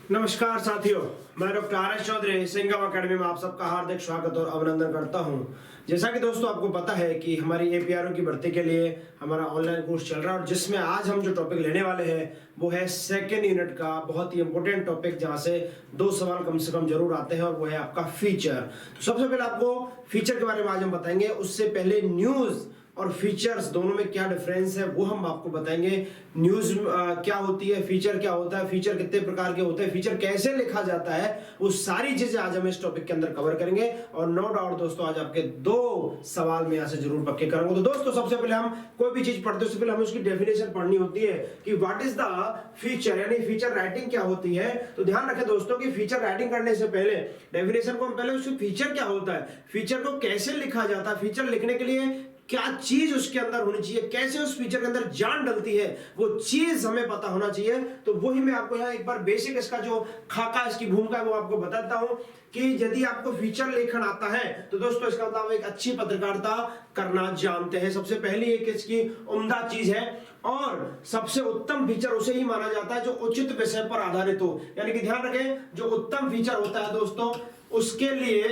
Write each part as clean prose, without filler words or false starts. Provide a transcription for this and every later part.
नमस्कार साथियों, मैं doctor R S Chaudhary Singham academy में आप सबका हार्दिक स्वागत और अभिनंदन करता हूं। जैसा कि दोस्तों आपको पता है कि हमारी एपीआरओ की भर्ती के लिए हमारा ऑनलाइन कोर्स चल रहा है और जिसमें आज हम जो टॉपिक लेने वाले हैं वो है सेकेंड यूनिट का बहुत ही इंपॉर्टेंट टॉपिक, जहां से 2 सवाल कम से कम जरूर आते हैं और वो है आपका फीचर। तो सबसे पहले आपको फीचर के बारे में आज हम बताएंगे। उससे पहले न्यूज और फीचर्स दोनों में क्या डिफरेंस है वो हम आपको बताएंगे। न्यूज क्या होती है, फीचर क्या होता है, फीचर कितने प्रकार के होते हैं, फीचर कैसे लिखा जाता है, वो सारी चीजें आज हम इस टॉपिक के अंदर कवर करेंगे। और नो डाउट दोस्तों आज आपके 2 सवाल में यहां से जरूर पक्के करूंगा। तो दोस्तों सबसे पहले हम कोई भी चीज पढ़ते उससे पहले हमें उसकी डेफिनेशन पढ़नी होती है कि व्हाट इज द फीचर, यानी फीचर राइटिंग क्या होती है। तो ध्यान रखें दोस्तों कि फीचर राइटिंग करने से पहले डेफिनेशन को हम पहले उसकी फीचर क्या होता है, फीचर को कैसे लिखा जाता है, फीचर लिखने के लिए क्या चीज उसके अंदर होनी चाहिए, कैसे उस फीचर के अंदर जान डलती है, वो चीज हमें पता होना चाहिए। तो वही मैं आपको यहाँ एक बार बेसिक इसका जो खाका, इसकी भूमिका है वो आपको बताता हूं कि यदि आपको फीचर लेखन आता है तो दोस्तों इसका मतलब एक अच्छी पत्रकारिता करना जानते हैं। सबसे पहली एक इसकी उम्दा चीज है और सबसे उत्तम फीचर उसे ही माना जाता है जो उचित विषय पर आधारित हो। यानी कि ध्यान रखें, जो उत्तम फीचर होता है दोस्तों उसके लिए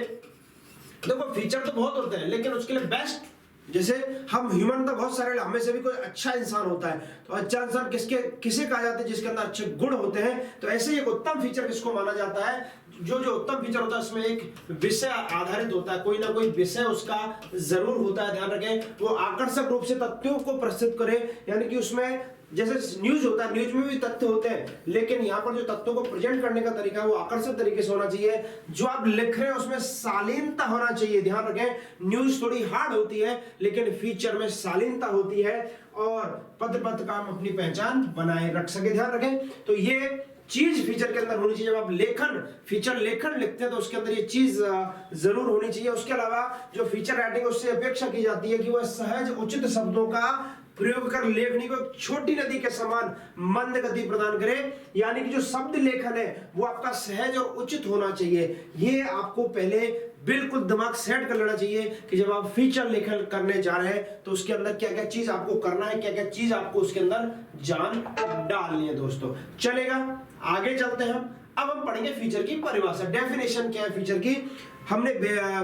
देखो फीचर तो बहुत होते हैं लेकिन उसके लिए बेस्ट, जैसे हम ह्यूमन तो बहुत सारे, हमें से भी कोई अच्छा इंसान होता है तो अच्छा इंसान किसे कहा जाता है, जिसके अंदर अच्छे गुण होते हैं। तो ऐसे ही एक उत्तम फीचर किसको माना जाता है, जो उत्तम फीचर होता है उसमें एक विषय आधारित होता है, कोई ना कोई विषय उसका जरूर होता है। ध्यान रखें, वो आकर्षक रूप से तथ्यों को प्रस्तुत करे, यानी कि उसमें जैसे न्यूज होता है, न्यूज में भी तथ्य होते हैं लेकिन यहाँ पर जो तथ्यों को प्रेजेंट करने का तरीका है वो आकर्षक तरीके से होना चाहिए। जो आप लिख रहे हैं उसमें शालीनता होना चाहिए। ध्यान रखें, न्यूज थोड़ी हार्ड होती है लेकिन फीचर में शालीनता होती है और पत्रकार अपनी पहचान बनाए रख सके। ध्यान रखें, तो ये चीज फीचर के अंदर होनी चाहिए। जब आप फीचर लेखन लिखते हैं तो उसके अंदर ये चीज जरूर होनी चाहिए। उसके अलावा जो फीचर राइटिंग उससे अपेक्षा की जाती है कि वह सहज उचित शब्दों का प्रयोग कर लेखनी को छोटी नदी के समान मंद गति प्रदान करे, यानी कि जो शब्द लेखन है वो आपका सहज और उचित होना चाहिए। ये आपको पहले बिल्कुल दिमाग सेट कर लेना चाहिए कि जब आप फीचर लेखन करने जा रहे हैं तो उसके अंदर क्या क्या चीज आपको करना है, क्या क्या चीज आपको उसके अंदर जान डालनी है। दोस्तों चलेगा, आगे चलते हैं हम। अब हम पढ़ेंगे फीचर की परिभाषा, डेफिनेशन क्या है फीचर की। हमने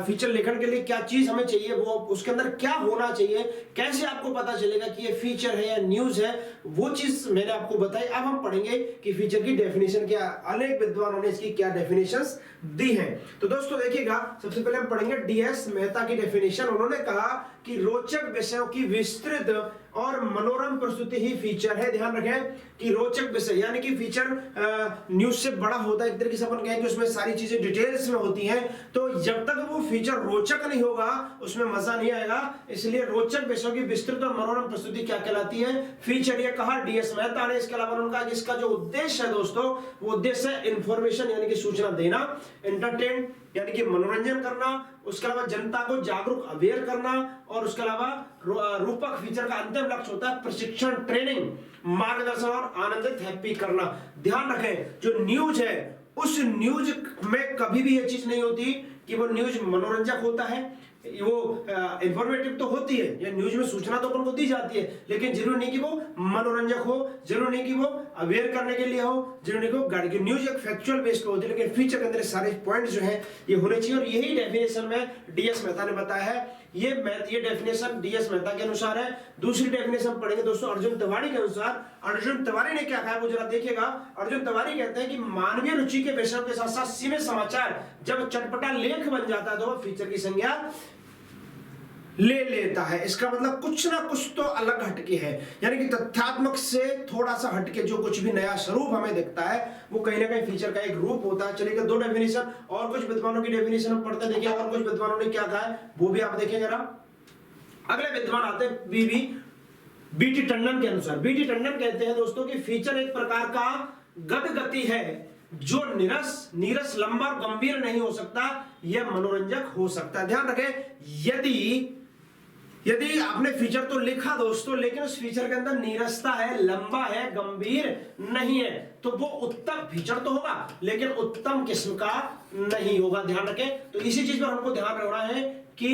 फीचर लेखन के लिए क्या चीज हमें चाहिए, वो उसके अंदर क्या होना चाहिए, कैसे आपको पता चलेगा कि ये फीचर है या न्यूज है, वो चीज मैंने आपको बताई। अब हम पढ़ेंगे कि फीचर की डेफिनेशन क्या, अनेक विद्वानों ने इसकी क्या डेफिनेशंस दी हैं। तो दोस्तों देखिएगा, सबसे पहले हम पढ़ेंगे डीएस मेहता की डेफिनेशन। उन्होंने कहा कि रोचक विषयों की विस्तृत और मनोरम प्रस्तुति ही फीचर है। ध्यान रखें कि रोचक विषय, यानी कि फीचर न्यूज से बड़ा होता है, एक तरीके से अपन कहें कि उसमें सारी चीजें डिटेल्स में होती हैं। तो जब तक वो फीचर रोचक नहीं होगा उसमें मजा नहीं आएगा। इसलिए रोचक विषयों की विस्तृत और मनोरम प्रस्तुति क्या कहलाती है, फीचर। ये कहा डीएस मेहता ने। इसके अलावा उन्होंने कहा कि इसका जो उद्देश्य है दोस्तों, वो उद्देश्य है इंफॉर्मेशन यानी कि सूचना देना, एंटरटेन यानी कि मनोरंजन करना, उसके अलावा जनता को जागरूक अवेयर करना, और उसके अलावा रूपक फीचर का अंतिम लक्ष्य होता है प्रशिक्षण, ट्रेनिंग, मार्गदर्शन और आनंदित हैप्पी करना। ध्यान रखें, जो न्यूज है उस न्यूज में कभी भी ये चीज नहीं होती कि वो न्यूज मनोरंजक होता है, वो इंफॉर्मेटिव तो होती है, या न्यूज में सूचना तो अपन को दी जाती है लेकिन जरूरी नहीं कि वो मनोरंजक हो, जरूरी नहीं कि वो अवेयर करने के लिए हो, जरूरी नहीं कि वो गाड़ी की न्यूज एक फैक्चुअल बेस्ड होती है, लेकिन फीचर के अंदर सारे पॉइंट्स जो है ये होने चाहिए। और यही डेफिनेशन में डीएस मेहता ने बताया है। ये डेफिनेशन डीएस मेहता के अनुसार है। दूसरी डेफिनेशन पढ़ेंगे दोस्तों अर्जुन तिवारी के अनुसार। अर्जुन तिवारी ने क्या कहा वो जरा देखिएगा। अर्जुन तिवारी कहते हैं कि मानवीय रुचि के विषयों के साथ साथ सीमित समाचार जब चटपटा लेख बन जाता है तो वह फीचर की संज्ञा ले लेता है। इसका मतलब कुछ ना कुछ तो अलग हटके है, यानी कि तथ्यात्मक से थोड़ा सा हटके जो कुछ भी नया स्वरूप हमें दिखता है वो कहीं ना कहीं फीचर का एक रूप होता है। चलिए 2 डेफिनेशन और कुछ विद्वानों की डेफिनेशन हम पढ़ते देखिए, और कुछ विद्वानों ने क्या कहा है वो भी आप देखें जरा। अगले विद्वान आते हैं बीटी टंडन के अनुसार। बीटी टंडन कहते हैं दोस्तों कि फीचर एक प्रकार का गद गति है जो नीरस लंबा गंभीर नहीं हो सकता, यह मनोरंजक हो सकता है। ध्यान रखें, यदि आपने फीचर तो लिखा दोस्तों लेकिन उस फीचर के अंदर नीरसता है, लंबा है, गंभीर नहीं है, तो वो उत्तम फीचर तो होगा लेकिन उत्तम किस्म का नहीं होगा। ध्यान रखें, तो इसी चीज पर हमको ध्यान रखना है कि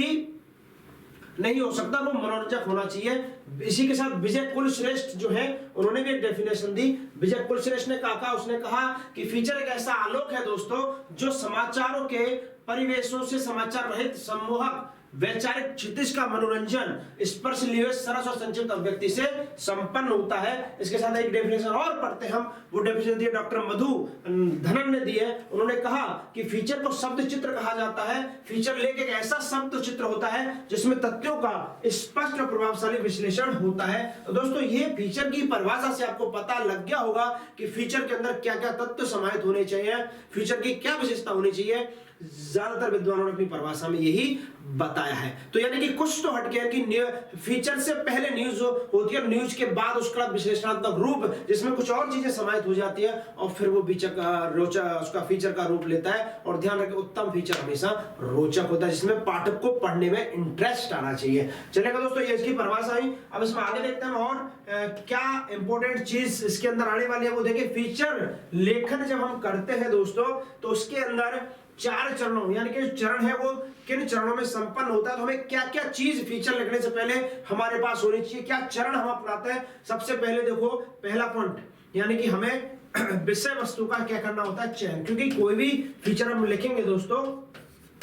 नहीं हो सकता, वो मनोरंजक होना चाहिए। इसी के साथ विजय कुलश्रेष्ठ जो है उन्होंने भी एक डेफिनेशन दी। विजय कुलश्रेष्ठ ने कहा, उसने कहा कि फीचर एक ऐसा आलोक है दोस्तों जो समाचारों के परिवेशों से समाचार रहित सम्मोहक वैचारिक क्षितिज का मनोरंजन स्पर्श लिए सरस और संक्षिप्त अभिव्यक्ति से संपन्न होता है। इसके साथ एक डेफिनेशन और पढ़ते हैं हम, वो डेफिनेशन दी डॉक्टर मधु धनन ने दी है। उन्होंने कहा कि फीचर को शब्द चित्र कहा जाता है। फीचर लेख एक ऐसा शब्द चित्र होता है जिसमें तथ्यों का स्पष्ट और प्रभावशाली विश्लेषण होता है। तो दोस्तों ये फीचर की परिभाषा से आपको पता लग गया होगा कि फीचर के अंदर क्या क्या तथ्य समाहित होने चाहिए, फीचर की क्या विशेषता होनी चाहिए। ज्यादातर विद्वानों ने अपनी परिभाषा में यही बताया है। तो यानी कि कुछ तो हटके है कि फीचर से पहले न्यूज होती है, न्यूज के बाद उसका विश्लेषणात्मक रूप जिसमें कुछ और चीजें समाहित हो जाती है और फिर वो उसका फीचर का रूप लेता है। और ध्यान रखें उत्तम फीचर हमेशा रोचक होता है जिसमें पाठक को पढ़ने में इंटरेस्ट आना चाहिए। चलेगा दोस्तों, ये इसकी परिभाषा ही। अब इसमें आगे देखते हैं और क्या इंपॉर्टेंट चीज इसके अंदर आने वाली है। वो देखिए फीचर लेखन जब हम करते हैं दोस्तों तो उसके अंदर 4 चरणों यानी कि चरण है वो किन चरणों में संपन्न होता है। तो हमें क्या क्या चीज फीचर लिखने से पहले हमारे पास होनी चाहिए, क्या चरण हम अपनाते हैं। सबसे पहले देखो पहला पॉइंट यानी कि हमें विषय वस्तु का क्या करना होता है, चयन। क्योंकि कोई भी फीचर हम लिखेंगे दोस्तों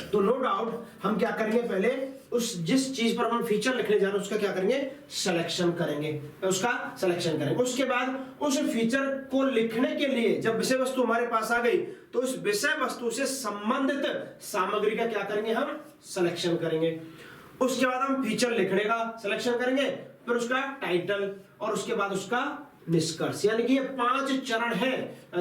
तो नो डाउट हम क्या करेंगे, पहले उस जिस चीज पर हम फीचर लिखने जा रहे हैं उसका क्या करेंगे, सिलेक्शन करेंगे, उसका सिलेक्शन करेंगे। उसके बाद उस फीचर को लिखने के लिए जब विषय वस्तु हमारे पास आ गई तो उस विषय वस्तु से संबंधित सामग्री का क्या करेंगे, हम सिलेक्शन करेंगे। उसके बाद हम फीचर लिखने का सिलेक्शन करेंगे, फिर उसका टाइटल और उसके बाद उसका निष्कर्ष। यानी कि ये 5 चरण है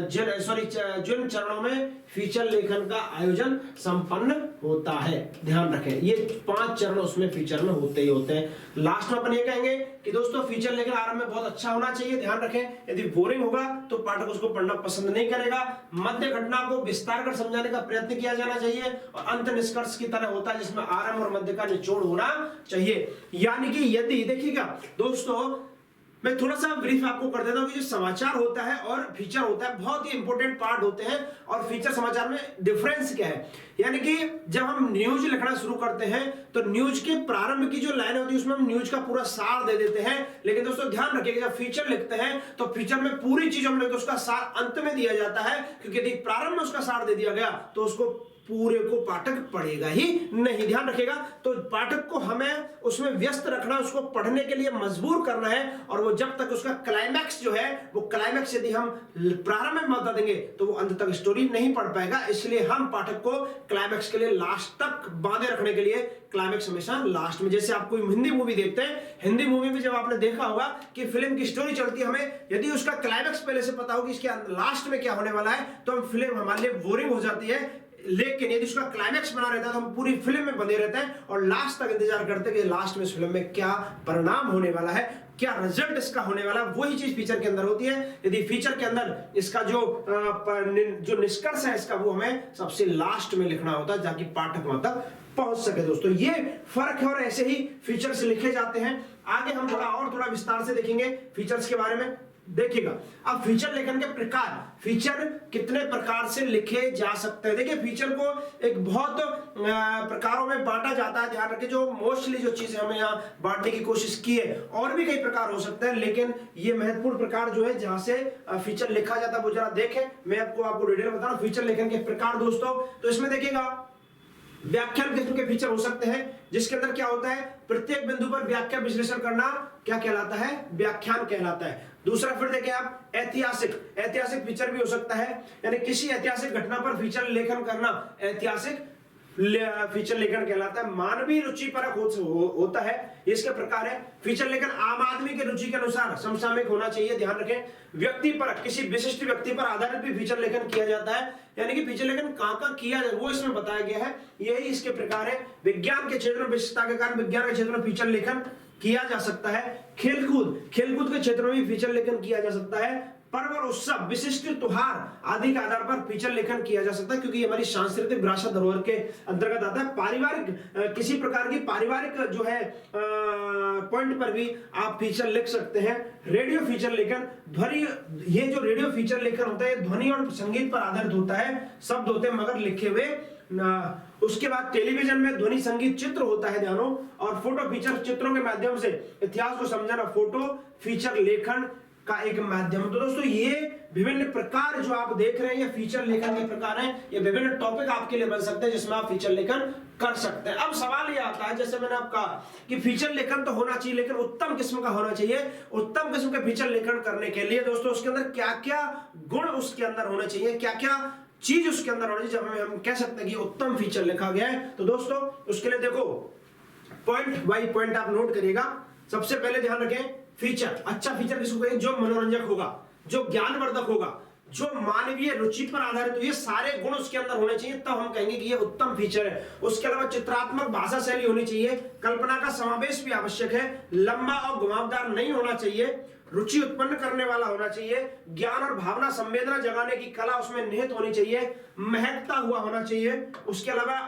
जिन चरणों में फीचर लेखन का आयोजन संपन्न होता है। ध्यान रखें ये 5 चरण उसमें फीचर में होते ही होते हैं। लास्ट में अपन ये कहेंगे कि दोस्तों फीचर लेखन आरंभ में बहुत अच्छा होना चाहिए। ध्यान रखें यदि बोरिंग होगा तो पाठक उसको पढ़ना पसंद नहीं करेगा। मध्य घटना को विस्तार कर समझाने का प्रयत्न किया जाना चाहिए और अंत निष्कर्ष की तरह होता है जिसमें आरंभ और मध्य का निचोड़ होना चाहिए। यानी कि यदि देखिएगा दोस्तों मैं थोड़ा सा ब्रीफ आपको कर देता हूं कि जो समाचार होता है और फीचर होता है बहुत ही इंपॉर्टेंट पार्ट होते हैं। और फीचर समाचार में डिफरेंस क्या है, यानी कि जब हम न्यूज लिखना शुरू करते हैं तो न्यूज के प्रारंभ की जो लाइन होती है उसमें हम न्यूज का पूरा सार दे देते हैं। लेकिन दोस्तों ध्यान रखिएगा जब फीचर लिखते हैं तो फीचर में पूरी चीज हम लिखते हैं, उसका सार अंत में दिया जाता है। क्योंकि यदि प्रारंभ में उसका सार दे दिया गया तो उसको पूरे को पाठक पढ़ेगा ही नहीं। ध्यान रखिएगा तो पाठक को हमें उसमें व्यस्त रखना, उसको पढ़ने के लिए मजबूर करना है। और वो जब तक उसका क्लाइमैक्स जो है वो क्लाइमैक्स यदि हम प्रारंभ में बता देंगे तो वो अंत तक स्टोरी नहीं पढ़ पाएगा। इसलिए हम पाठक को क्लाइमैक्स के लिए लास्ट तक बांधे रखने के लिए क्लाइमैक्स हमेशा लास्ट में। जैसे आप कोई हिंदी मूवी देखते हैं, हिंदी मूवी में जब आपने देखा होगा कि फिल्म की स्टोरी चलती है, हमें यदि उसका क्लाइमैक्स पहले से पता हो कि इसके लास्ट में क्या होने वाला है तो हम फिल्म हमारे लिए बोरिंग हो जाती है। लेकिन यदि उसका क्लाइमैक्स बना रहता है तो हम पूरी फिल्म में बंधे रहते हैं और लास्ट तक इंतजार करते हैं कि लास्ट में इस फिल्म में क्या परिणाम होने वाला है, क्या रिजल्ट इसका होने वाला है। वही चीज फीचर के अंदर होती है। यदि फीचर के अंदर इसका जो निष्कर्ष है इसका वो हमें सबसे लास्ट में लिखना होता है ताकि पाठक वहां तक पहुंच सके। दोस्तों ये फर्क है और ऐसे ही फीचर्स लिखे जाते हैं। आगे हम थोड़ा विस्तार से देखेंगे फीचर्स के बारे में। देखिएगा अब फीचर लेखन के प्रकार, फीचर कितने प्रकार से लिखे जा सकते हैं। देखिए फीचर को एक बहुत प्रकारों में बांटा जाता है। ध्यान रखिए जो मोस्टली जो चीजें हमें यहाँ बांटने की कोशिश की है, और भी कई प्रकार हो सकते हैं लेकिन ये महत्वपूर्ण प्रकार जो है जहां से फीचर लिखा जाता है वो जरा देखें। मैं आपको डिटेल बता रहा हूं फीचर लेखन के प्रकार दोस्तों। तो इसमें देखिएगा व्याख्यान किस्म के फीचर हो सकते हैं जिसके अंदर क्या होता है, प्रत्येक बिंदु पर व्याख्या विश्लेषण करना क्या कहलाता है, व्याख्यान कहलाता है। दूसरा फिर देखें आप ऐतिहासिक फीचर भी हो सकता है, यानी किसी ऐतिहासिक घटना पर फीचर लेखन करना ऐतिहासिक फीचर लेखन कहलाता है। मानवीय रुचि परक होता है, इसके प्रकार है। फीचर लेखन आम आदमी की रुचि के अनुसार समसामयिक होना चाहिए। ध्यान रखें व्यक्ति परक, किसी विशिष्ट व्यक्ति पर आधारित भी फीचर लेखन किया जाता है। यानी कि फीचर लेखन कहां किया जाए वो इसमें बताया गया है, यही इसके प्रकार है। विज्ञान के क्षेत्र में विशिष्टता के कारण विज्ञान के क्षेत्र में फीचर लेखन किया जा सकता है। खेलकूद के क्षेत्र में भी फीचर लेखन किया जा सकता है। पर्व और उत्सव, विशिष्ट त्योहार आदि के आधार पर फीचर लेखन किया जा सकता है क्योंकि हमारी सांस्कृतिक विरासत धरोहर के अंतर्गत आता है। पारिवारिक किसी प्रकार की पारिवारिक जो है पॉइंट पर भी आप फीचर लिख सकते हैं। रेडियो फीचर लेखन, ध्वनि, ये जो रेडियो फीचर लेखन होता है ध्वनि और संगीत पर आधारित होता है। शब्द होते हैं मगर लिखे हुए उसके बाद टेलीविजन में ध्वनि संगीत चित्र होता है ध्यानो, और फोटो फीचर चित्रों के माध्यम से इतिहास को समझना फोटो फीचर लेखन का एक माध्यम। तो दोस्तों ये विभिन्न प्रकार जो आप देख रहे हैं ये फीचर लेखन के प्रकार हैं, ये विभिन्न टॉपिक आपके लिए बन सकते हैं जिसमें आप फीचर लेखन कर सकते हैं। अब सवाल ये आता है, जैसे मैंने आपको कहा कि फीचर लेखन तो होना चाहिए लेकिन उत्तम किस्म का होना चाहिए। उत्तम किस्म का फीचर लेखन करने के लिए दोस्तों उसके अंदर क्या क्या गुण उसके अंदर होने चाहिए, क्या क्या चीज उसके अंदर होनी चाहिए, जब हम कह सकते हैं कि उत्तम फीचर लिखा गया है। तो दोस्तों उसके लिए देखो पॉइंट बाय पॉइंट आप नोट करिएगा। सबसे पहले ध्यान रखें फीचर, अच्छा फीचर किसको कहें, जो मनोरंजक होगा, जो ज्ञानवर्धक होगा, जो मानवीय रुचि पर आधारित हो, ये सारे गुण उसके अंदर होने चाहिए, तब हम कहेंगे कि ये उत्तम फीचर है। उसके अलावा चित्रात्मक भाषा शैली होनी चाहिए, कल्पना का समावेश भी आवश्यक है, लंबा और घुमावदार नहीं होना चाहिए, रुचि उत्पन्न करने वाला होना चाहिए, ज्ञान और भावना संवेदना जगाने की कला उसमें निहित होनी चाहिए, महकता हुआ होना चाहिए, उसके अलावा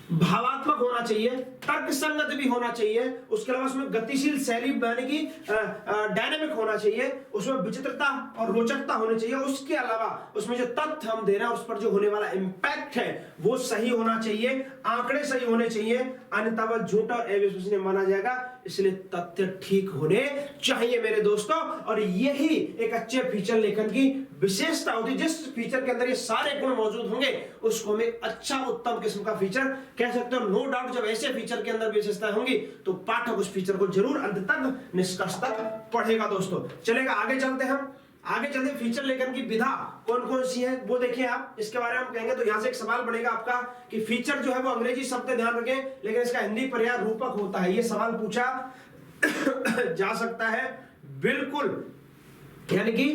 भावात्मक होना चाहिए, तर्कसंगत भी होना चाहिए, उसके अलावा उसमें गतिशील शैली यानी कि डायनामिक होना चाहिए, उसमें विचित्रता और रोचकता होनी चाहिए, उसके अलावा उसमें जो तथ्य हम दे रहे हैं उस पर जो होने वाला इंपैक्ट है वो सही होना चाहिए, आंकड़े सही होने चाहिए, अन्यथा वह झूठा और अविश्वसनीय माना जाएगा, इसलिए तथ्य ठीक होने चाहिए मेरे दोस्तों। और यही एक अच्छे फीचर लेखन की विशेषता होती है, जिस फीचर के अंदर ये सारे गुण मौजूद होंगे उसको हम एक अच्छा उत्तम किस्म का फीचर कह सकते हो। नो डाउट जब ऐसे फीचर के अंदर विशेषताएं होंगी तो पाठक उस फीचर को जरूर अंत तक निष्कर्ष तक पढ़ेगा। दोस्तों चलेगा, आगे चलते हैं हम, आगे चलते फीचर लेखन की विधा कौन कौन सी है वो देखिए आप, इसके बारे में हम कहेंगे। तो यहां से एक सवाल बनेगा आपका कि फीचर जो है वो अंग्रेजी शब्द ध्यान रखें लेकिन इसका हिंदी पर्याय रूपक होता है, ये सवाल पूछा जा सकता है बिल्कुल, यानी कि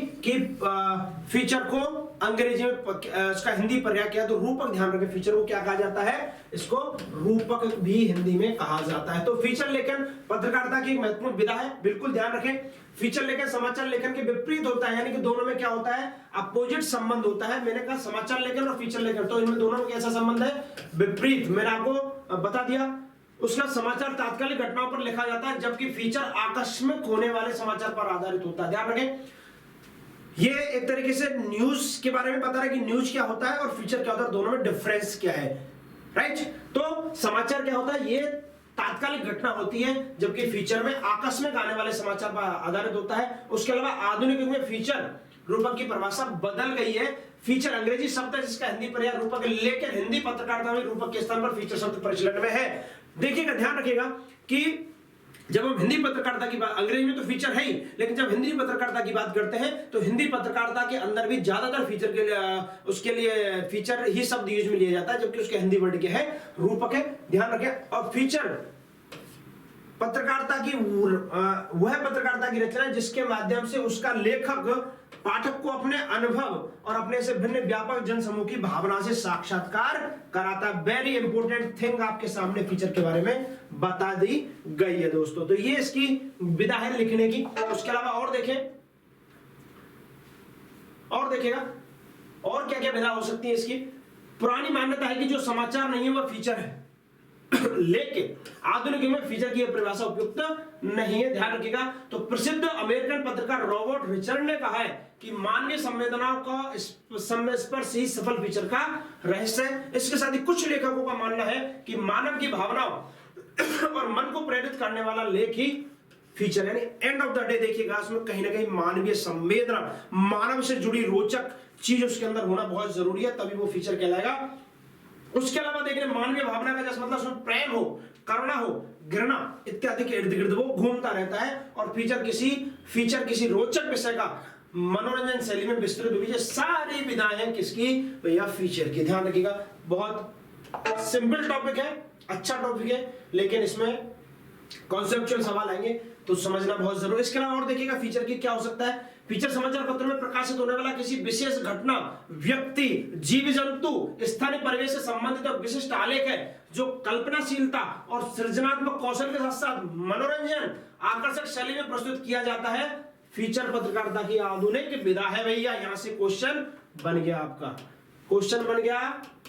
फीचर को अंग्रेजी में इसका हिंदी पर्याय क्या है, तो रूपक ध्यान रखें। फीचर को क्या कहा जाता है, इसको रूपक भी हिंदी में कहा जाता है। तो फीचर लेखन पत्रकारिता की एक महत्वपूर्ण विधा है, बिल्कुल ध्यान रखें। फीचर लेखन समाचार लेखन के विपरीत होता है, यानी कि दोनों में क्या होता है, अपोजिट संबंध होता है। मैंने कहा समाचार लेखन और फीचर लेखन, तो इनमें दोनों में कैसा संबंध है, विपरीत। मैंने आपको बता दिया। उसका समाचार तात्कालिक घटनाओं पर लिखा जाता है जबकि फीचर आकस्मिक होने वाले समाचार पर आधारित होता है। ध्यान रखें, ये एक तरीके से न्यूज के बारे में बता रहा है कि न्यूज क्या होता है और फीचर क्या होता है, दोनों में डिफरेंस क्या है, राइट। तो समाचार क्या होता है, ये तात्कालिक घटना होती है जबकि फीचर में आकस्मिक आने वाले समाचार पर आधारित होता है। उसके अलावा आधुनिक युग में फीचर रूपक की परिभाषा बदल गई है। फीचर अंग्रेजी शब्द है जिसका हिंदी पर्याय रूपक है, लेकिन हिंदी पत्रकारिता में रूपक के स्थान पर फीचर शब्द प्रचलन में है। देखिएगा, ध्यान रखिएगा कि जब हम हिंदी पत्रकारिता की बात, अंग्रेजी में तो फीचर है ही, लेकिन जब हिंदी पत्रकारिता की बात करते हैं तो हिंदी पत्रकारिता के अंदर भी ज्यादातर फीचर के लिए उसके लिए फीचर ही शब्द यूज में लिया जाता है जबकि उसके हिंदी वर्ड के है रूपक है, ध्यान रखें। और फीचर पत्रकारिता की वह पत्रकारिता की रचना है जिसके माध्यम से उसका लेखक पाठक को अपने अनुभव और अपने से भिन्न व्यापक जनसमूह की भावना से साक्षात्कार कराता है। वेरी इंपोर्टेंट थिंग आपके सामने फीचर के बारे में बता दी गई है दोस्तों। तो ये इसकी विधा है लिखने की। उसके अलावा और देखें, और देखिएगा और क्या क्या विधा हो सकती है इसकी। पुरानी मान्यता है कि जो समाचार नहीं है वह फीचर है लेकिन आधुनिक युग में फीचर की परिभाषा उपयुक्त नहीं है, ध्यान रखिएगा। तो प्रसिद्ध अमेरिकन पत्रकार रॉबर्ट रिचर्ड ने कहा है कि मानवीय संवेदनाओं का स्पर्श ही सफल फीचर का रहस्य है। इसके साथ ही कुछ लेखकों का मानना है कि मानव की भावनाओं और मन को प्रेरित करने वाला लेख ही फीचर, यानी एंड ऑफ द डे देखिएगा उसमें कहीं ना कहीं मानवीय संवेदना, मानव से जुड़ी रोचक चीज उसके अंदर होना बहुत जरूरी है, तभी वो फीचर कहलाएगा। उसके अलावा देखिए मानवीय भावना का जैसे मतलब उसमें प्रेम हो, करुणा हो, घृणा इत्यादि के इर्द गिर्द वो घूमता रहता है। और फीचर किसी रोचक विषय का मनोरंजन शैली में विस्तृत विविध सारी विधाएं किसकी, भैया फीचर की। ध्यान रखिएगा, बहुत सिंपल टॉपिक है, अच्छा टॉपिक है, लेकिन इसमें कॉन्सेप्चुअल सवाल आएंगे तो समझना बहुत जरूरी है। इसके अलावा और देखिएगा फीचर की क्या हो सकता है। फीचर समाचार पत्र में प्रकाशित होने वाला किसी विशेष घटना, व्यक्ति, जीव जंतु, स्थानीय परिवेश से संबंधित और विशिष्ट आलेख है जो कल्पनाशीलता और सृजनात्मक कौशल के साथ साथ मनोरंजन आकर्षक शैली में प्रस्तुत किया जाता है। फीचर पत्रकारिता की आधुनिक विधा है भैया। यहां से क्वेश्चन बन गया, आपका क्वेश्चन बन गया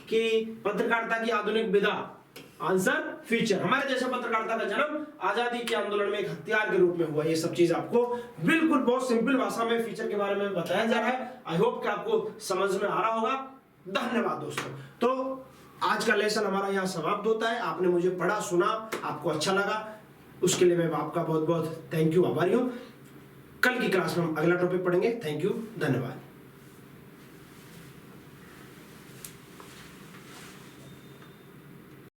कि पत्रकारिता की आधुनिक विधा, आंसर फीचर। हमारे देश में पत्रकारिता का जन्म आजादी के आंदोलन में एक हथियार के रूप में हुआ। ये सब चीज आपको बिल्कुल बहुत सिंपल भाषा में फीचर के बारे में बताया जा रहा है। आई होप कि आपको समझ में आ रहा होगा। धन्यवाद दोस्तों। तो आज का लेसन हमारा यहाँ समाप्त होता है। आपने मुझे पढ़ा, सुना, आपको अच्छा लगा, उसके लिए मैं आपका बहुत बहुत थैंक यू, आभारी हूँ। कल की क्लास में हम अगला टॉपिक पढ़ेंगे। थैंक यू, धन्यवाद।